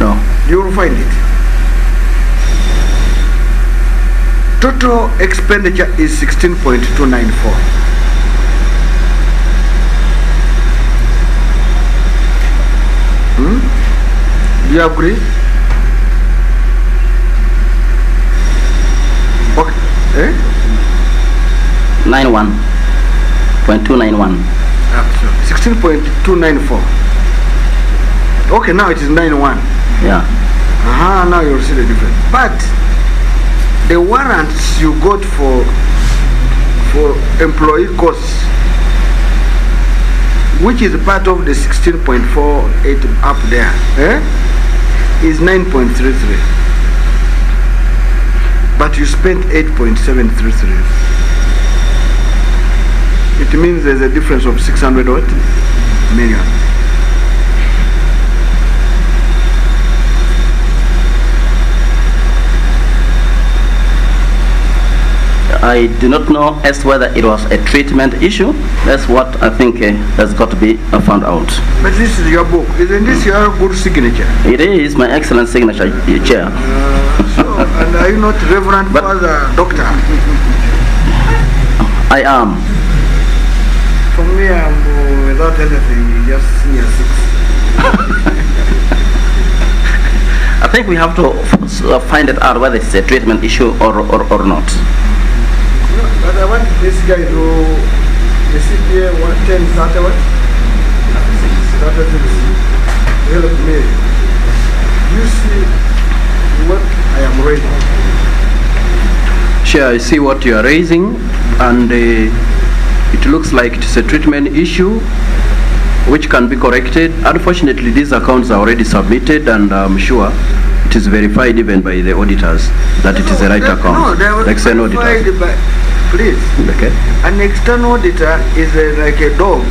Speaker 2: No.
Speaker 1: You will find it. Total expenditure is 16.294. Do you agree? Okay.
Speaker 2: 91.291.
Speaker 1: 16.294. Okay, now it is 91.
Speaker 2: Yeah.
Speaker 1: Now you'll see the difference. But the warrants you got for employee costs, which is part of the 16.48 up there, is 9.33. But you spent 8.733. It means there's a difference of 600 what? million.
Speaker 2: I do not know as to whether it was a treatment issue. That's what I think has got to be found out.
Speaker 1: But this is your book. Isn't this your good signature?
Speaker 2: It is my excellent signature, Chair.
Speaker 1: And are you not Reverend Father Doctor?
Speaker 2: I am.
Speaker 1: For me, I'm without anything, just senior 6.
Speaker 2: I think we have to find it out whether it's a treatment issue or not.
Speaker 1: No, but I want this guy to the CPA 110 started what? 36. Help me. You see what I am raising?
Speaker 5: Chair, I see what you are raising, and it looks like it's a treatment issue which can be corrected. Unfortunately, these accounts are already submitted, and I'm sure it is verified even by the auditors that it is the right account.
Speaker 1: No, they were
Speaker 5: external
Speaker 1: verified
Speaker 5: auditors.
Speaker 1: by, please.
Speaker 5: Okay.
Speaker 1: An external auditor is like a dog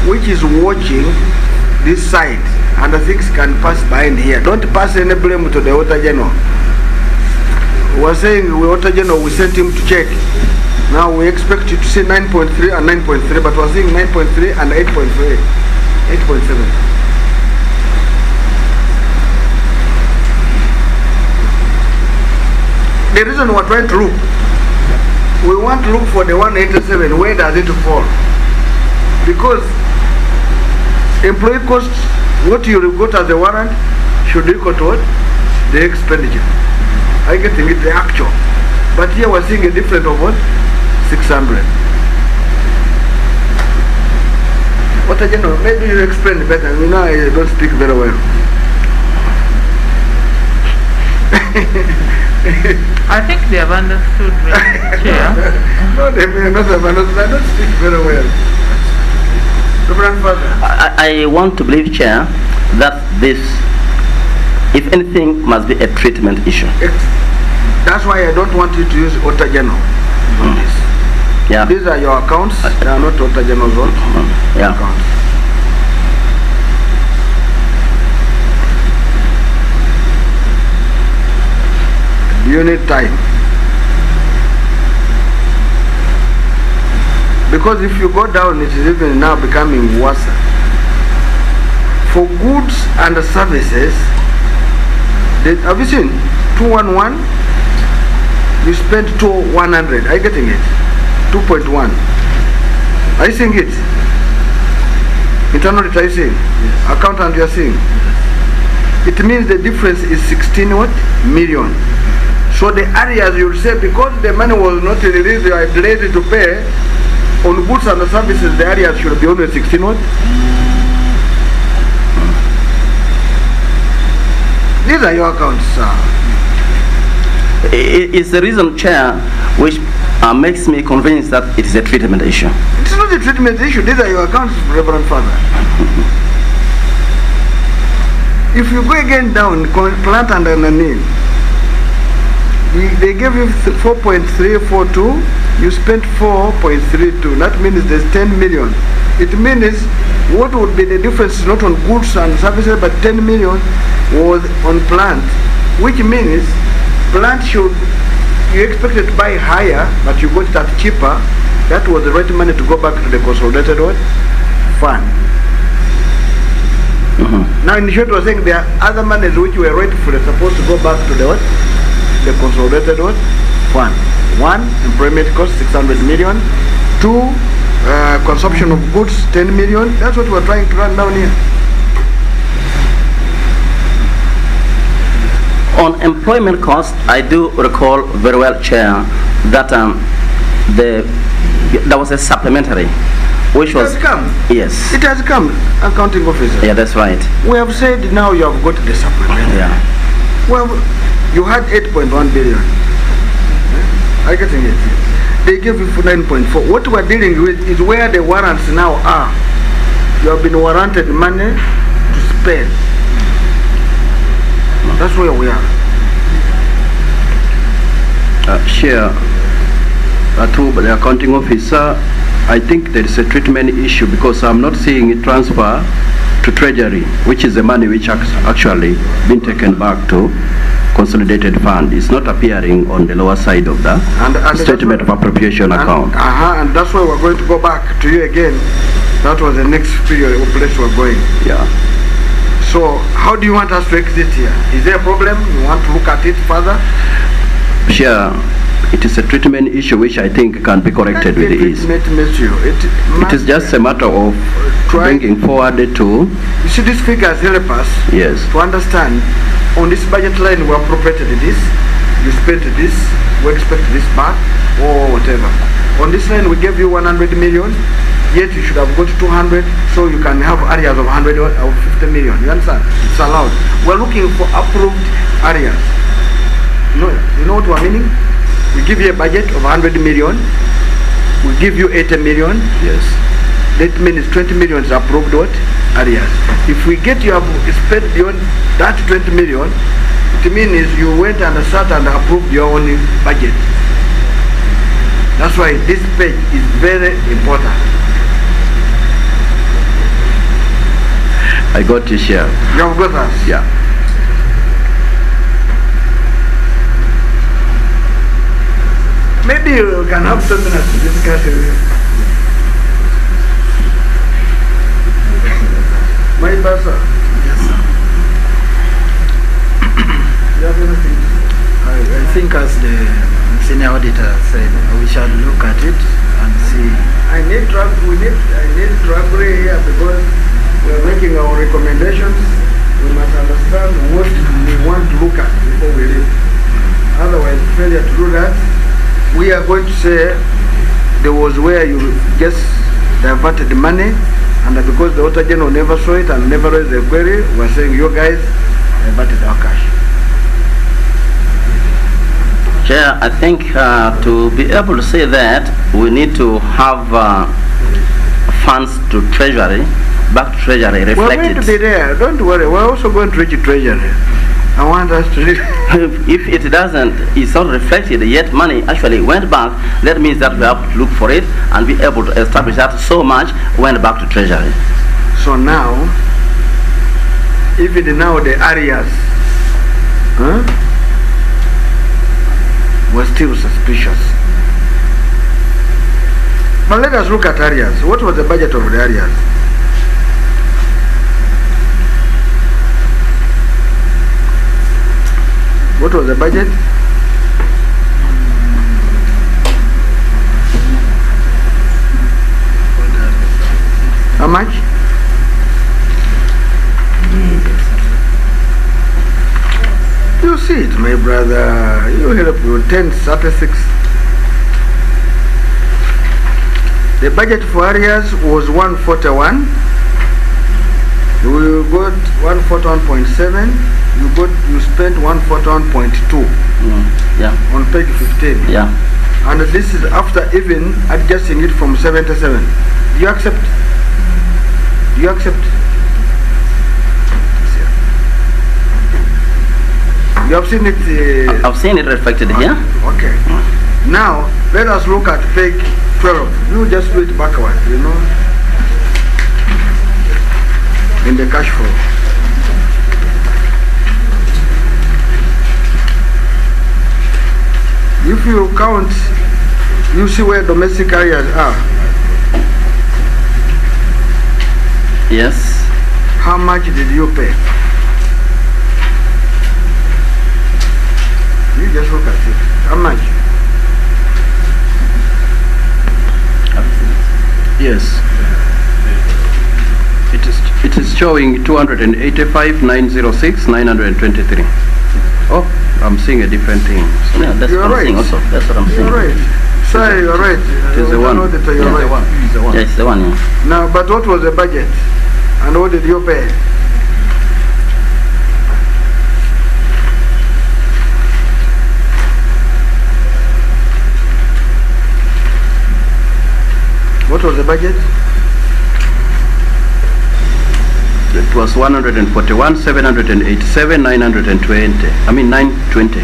Speaker 1: which is watching this side, and the things can pass behind here. Don't pass any blame to the Auditor General. We were saying the Auditor General, we sent him to check. Now we expect you to see 9.3 and 9.3, but we're seeing 9.3 and 8.3, 8.7. The reason we're trying to look, we want to look for the 187, where does it fall? Because employee costs, what you report as a warrant, should equal to what? The expenditure. I getting it, the actual. But here we're seeing a difference of what? 600. What you know, maybe you explain better. You know, I don't speak very well.
Speaker 4: I think they have understood, Chair.
Speaker 1: No, they may not have understood. I don't speak very well. Reverend Father.
Speaker 2: I want to believe, Chair, that this, if anything, must be a treatment issue.
Speaker 1: That's why I don't want you to use Auditor General on this.
Speaker 2: Yeah.
Speaker 1: These are your accounts. They are not Auditor General's accounts. You need time. Because if you go down, it is even now becoming worse. For goods and services, have you seen 211? You spent 100. Are you getting it? 2.1. Are you seeing it? Internal rate, are you seeing? Yes. Accountant, you are seeing? It means the difference is 16 what? Million. So the areas you will say, because the money was not released, you are delayed to pay on goods and services, the areas should be only 16 what? These are your accounts, sir.
Speaker 2: It's the reason, Chair, which makes me convinced that it is a treatment issue.
Speaker 1: It's not a treatment issue. These are your accounts, Reverend Father. If you go again down, plant and name, they gave you 4.342, you spent 4.32. That means there's 10 million. It means what would be the difference is not on goods and services, but 10 million was on plant, which means plant should, you expected to buy higher, but you got that cheaper. That was the right money to go back to the consolidated what? Fund. Now in short, we're saying there are other monies which were rightfully supposed to go back to the what? The consolidated what? Fund. 1, employment cost 600 million. 2, consumption of goods 10 million. That's what we're trying to run down here.
Speaker 2: On employment cost, I do recall very well, Chair, that there was a supplementary, which was...
Speaker 1: It has come.
Speaker 2: Yes.
Speaker 1: It has come, accounting officer.
Speaker 2: Yeah, that's right.
Speaker 1: We have said now you have got the supplementary.
Speaker 2: Yeah.
Speaker 1: Well, you had 8.1 billion. Are you getting it? They gave you 9.4. What we're dealing with is where the warrants now are. You have been warranted money to spend. That's where we are.
Speaker 5: Chair, the accounting officer, I think there is a treatment issue because I'm not seeing it transfer to Treasury, which is the money which actually been taken back to consolidated fund. It's not appearing on the lower side of the statement of appropriation account.
Speaker 1: And that's why we're going to go back to you again. That was the next period place we're going.
Speaker 5: Yeah.
Speaker 1: So how do you want us to exit here? Is there a problem? You want to look at it further?
Speaker 5: Sure. It is a treatment issue which I think can be corrected with ease. It is just a matter of bringing forward to...
Speaker 1: You see, these figures help us to understand on this budget line we appropriated this, you spent this, we expect this back, or whatever. On this line we gave you 100 million, yet you should have got 200, so you can have areas of 100 or 50 million. You understand? It's allowed. We're looking for approved areas. You know what we're meaning? We give you a budget of 100 million, we give you 80 million.
Speaker 5: Yes.
Speaker 1: That means 20 million is approved what? Areas. If we get you have spent beyond that 20 million, it means you went and sat and approved your own budget. That's why this page is very important.
Speaker 5: I got to share.
Speaker 1: You have got us?
Speaker 5: Yeah.
Speaker 1: Maybe you can have 2 minutes to discuss it. My boss,
Speaker 3: Yes, sir.
Speaker 1: you have anything?
Speaker 3: I think as the senior auditor said, we shall look at it and see.
Speaker 1: I need to agree here because we are making our recommendations. We must understand what we want to look at before we leave. Otherwise, failure to do that, we are going to say there was where you just diverted the money, and because the Auditor General never saw it and never raised the query, we're saying you guys diverted our cash.
Speaker 2: Chair, I think to be able to say that, we need to have funds to Treasury, back to Treasury, reflected.
Speaker 1: We're going to be there, don't worry, we're also going to reach Treasury. I want us to
Speaker 2: If it doesn't, it's not reflected, yet money actually went back, that means that we have to look for it and be able to establish that so much went back to Treasury.
Speaker 1: So now, even now the areas, were still suspicious. But let us look at areas. What was the budget of the areas? What was the budget? How much? You see it, my brother. You help you 1036. The budget for areas was 141. We got 141.7. You spent 141.2.
Speaker 2: Yeah.
Speaker 1: On page 15.
Speaker 2: Yeah.
Speaker 1: And this is after even adjusting it from 77. Do you accept? Do you accept? You have seen it?
Speaker 2: I've seen it reflected here.
Speaker 1: Okay. Now, let us look at page 12. You just do it backward, you know, in the cash flow. If you count, you see where domestic areas are.
Speaker 2: Yes.
Speaker 1: How much did you pay? You just look at it. How much?
Speaker 5: Yes. It is showing 285,906, 923. Oh, I'm seeing a different thing.
Speaker 2: Yeah, that's
Speaker 1: You're
Speaker 2: what I'm
Speaker 1: right.
Speaker 2: saying also. That's what I'm saying.
Speaker 1: You're right. Sorry, you're right.
Speaker 5: It is the one.
Speaker 1: You're right.
Speaker 2: Yeah, it's the one. Yeah.
Speaker 1: Now, but what was the budget? And what did you pay? What was the budget?
Speaker 5: It was 141, 787, 920. I mean 920.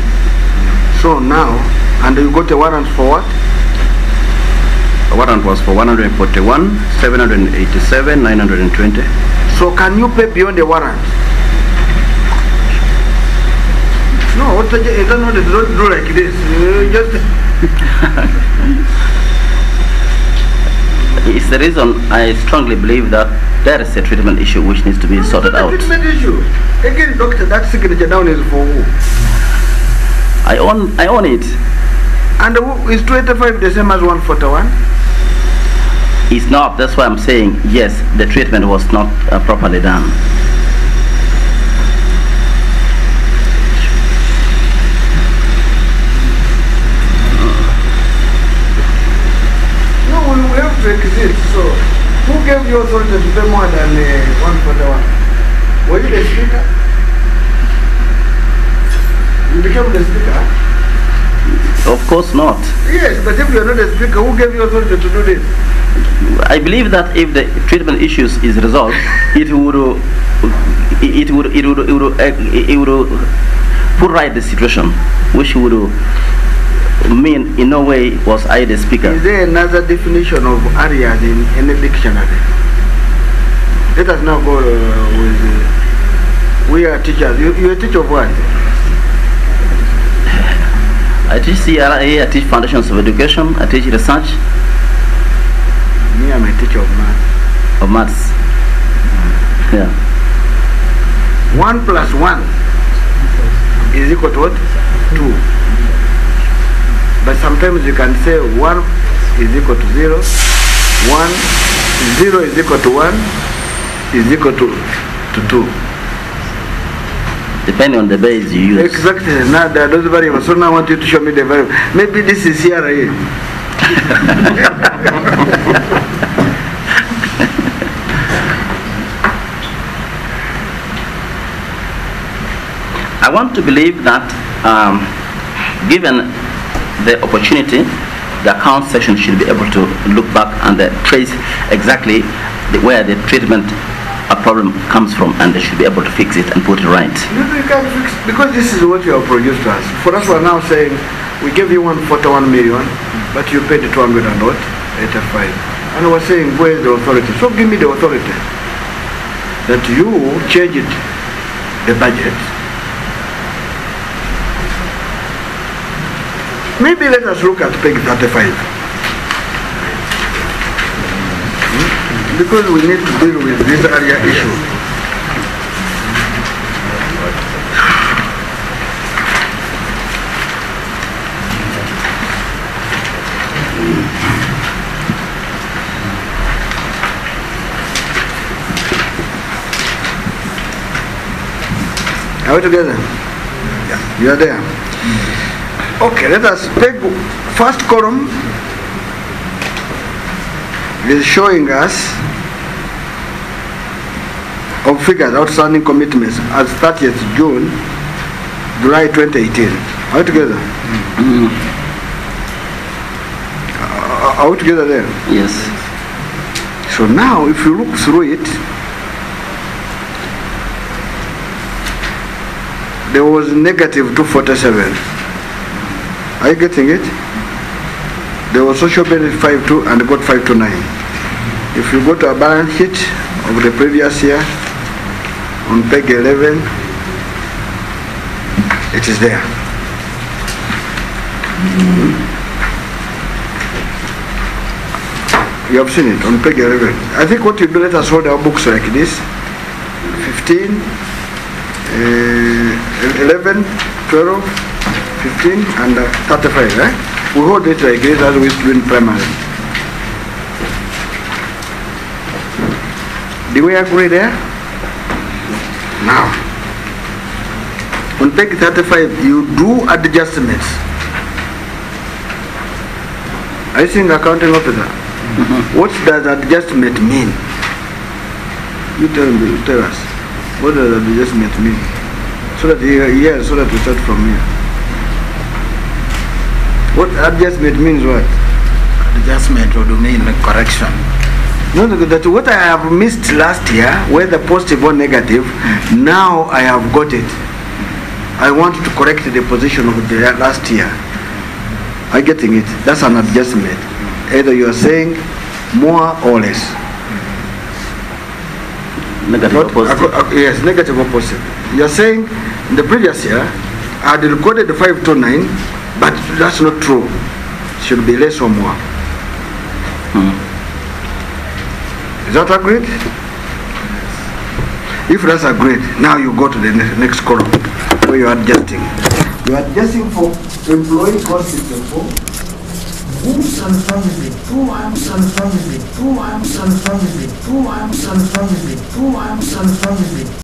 Speaker 1: So now, and you got a warrant for what?
Speaker 5: warrant was for 141, 787, 920.
Speaker 1: So can you pay beyond the warrant? No, what don't do like this. Just
Speaker 2: It's the reason I strongly believe that there is a treatment issue which needs to be sorted out.
Speaker 1: Treatment issue. Again, doctor, that signature down is for who?
Speaker 2: I own it.
Speaker 1: And is 285 the same as 141?
Speaker 2: It's not. That's why I'm saying yes. The treatment was not properly done.
Speaker 1: No, we have to exist. So, who gave you authority to pay more than 141? Were you the speaker? You became the speaker?
Speaker 2: Of course not.
Speaker 1: Yes, but if you're not the speaker, who gave you authority to do this?
Speaker 2: I believe that if the treatment issues is resolved, it would put right the situation, which would mean in no way was I the speaker.
Speaker 1: Is there another definition of areas in any dictionary? Let us now go with. We are teachers. You are a teacher of what?
Speaker 2: I teach CRA, I teach foundations of education, I teach research.
Speaker 1: Me, I'm a teacher of math.
Speaker 2: Of maths. Yeah.
Speaker 1: 1 plus 1 is equal to what? 2. But sometimes you can say 1 is equal to 0, 0 is equal to 1 is equal to 2.
Speaker 2: Depending on the base you use.
Speaker 1: Exactly. Now there are those variables. So now I want you to show me the variable. Maybe this is CRA.
Speaker 2: I want to believe that given the opportunity, the account section should be able to look back and trace exactly where the treatment problem comes from, and they should be able to fix it and put it right.
Speaker 1: You can fix, because this is what you have produced to us. For us, we are now saying we gave you 141 million, but you paid 200 and what? 85. And we're saying, where is the authority? So give me the authority that you changed the budget. Maybe let us look at page 35. Because we need to deal with this area issue. Are we together? Yeah. You are there? Okay, let us take first column is showing us of figures outstanding commitments as 30th June, July 2018. Are we together? Are we together there?
Speaker 2: Yes.
Speaker 1: So now if you look through it, there was negative 247. Are you getting it? There was social benefit 52 and got 529. If you go to a balance sheet of the previous year, on page 11, it is there. You have seen it on page 11. I think what you do, let us hold our books like this. 15, 11, 12, 15 and 35, right? We hold it like this as we used to do in primary. Do we agree there? Now, on page 35, you do adjustments. Are you seeing accounting officer? What does adjustment mean? You tell us. What does adjustment mean? So that so that we start from here. What adjustment means what?
Speaker 3: Adjustment would mean correction.
Speaker 1: No, that what I have missed last year, whether positive or negative, now I have got it. I want to correct the position of the last year. Are you getting it? That's an adjustment. Either you are saying more or less.
Speaker 2: Negative or positive?
Speaker 1: Yes, negative or positive. You are saying in the previous year, I had recorded 529, but that's not true. It should be less or more. Is that agreed? If that's agreed, now you go to the next column where you are adjusting. You are adjusting for employee cost for goods and services, 2 items and services, 2 items and services, 2 items and services, 2 items and services.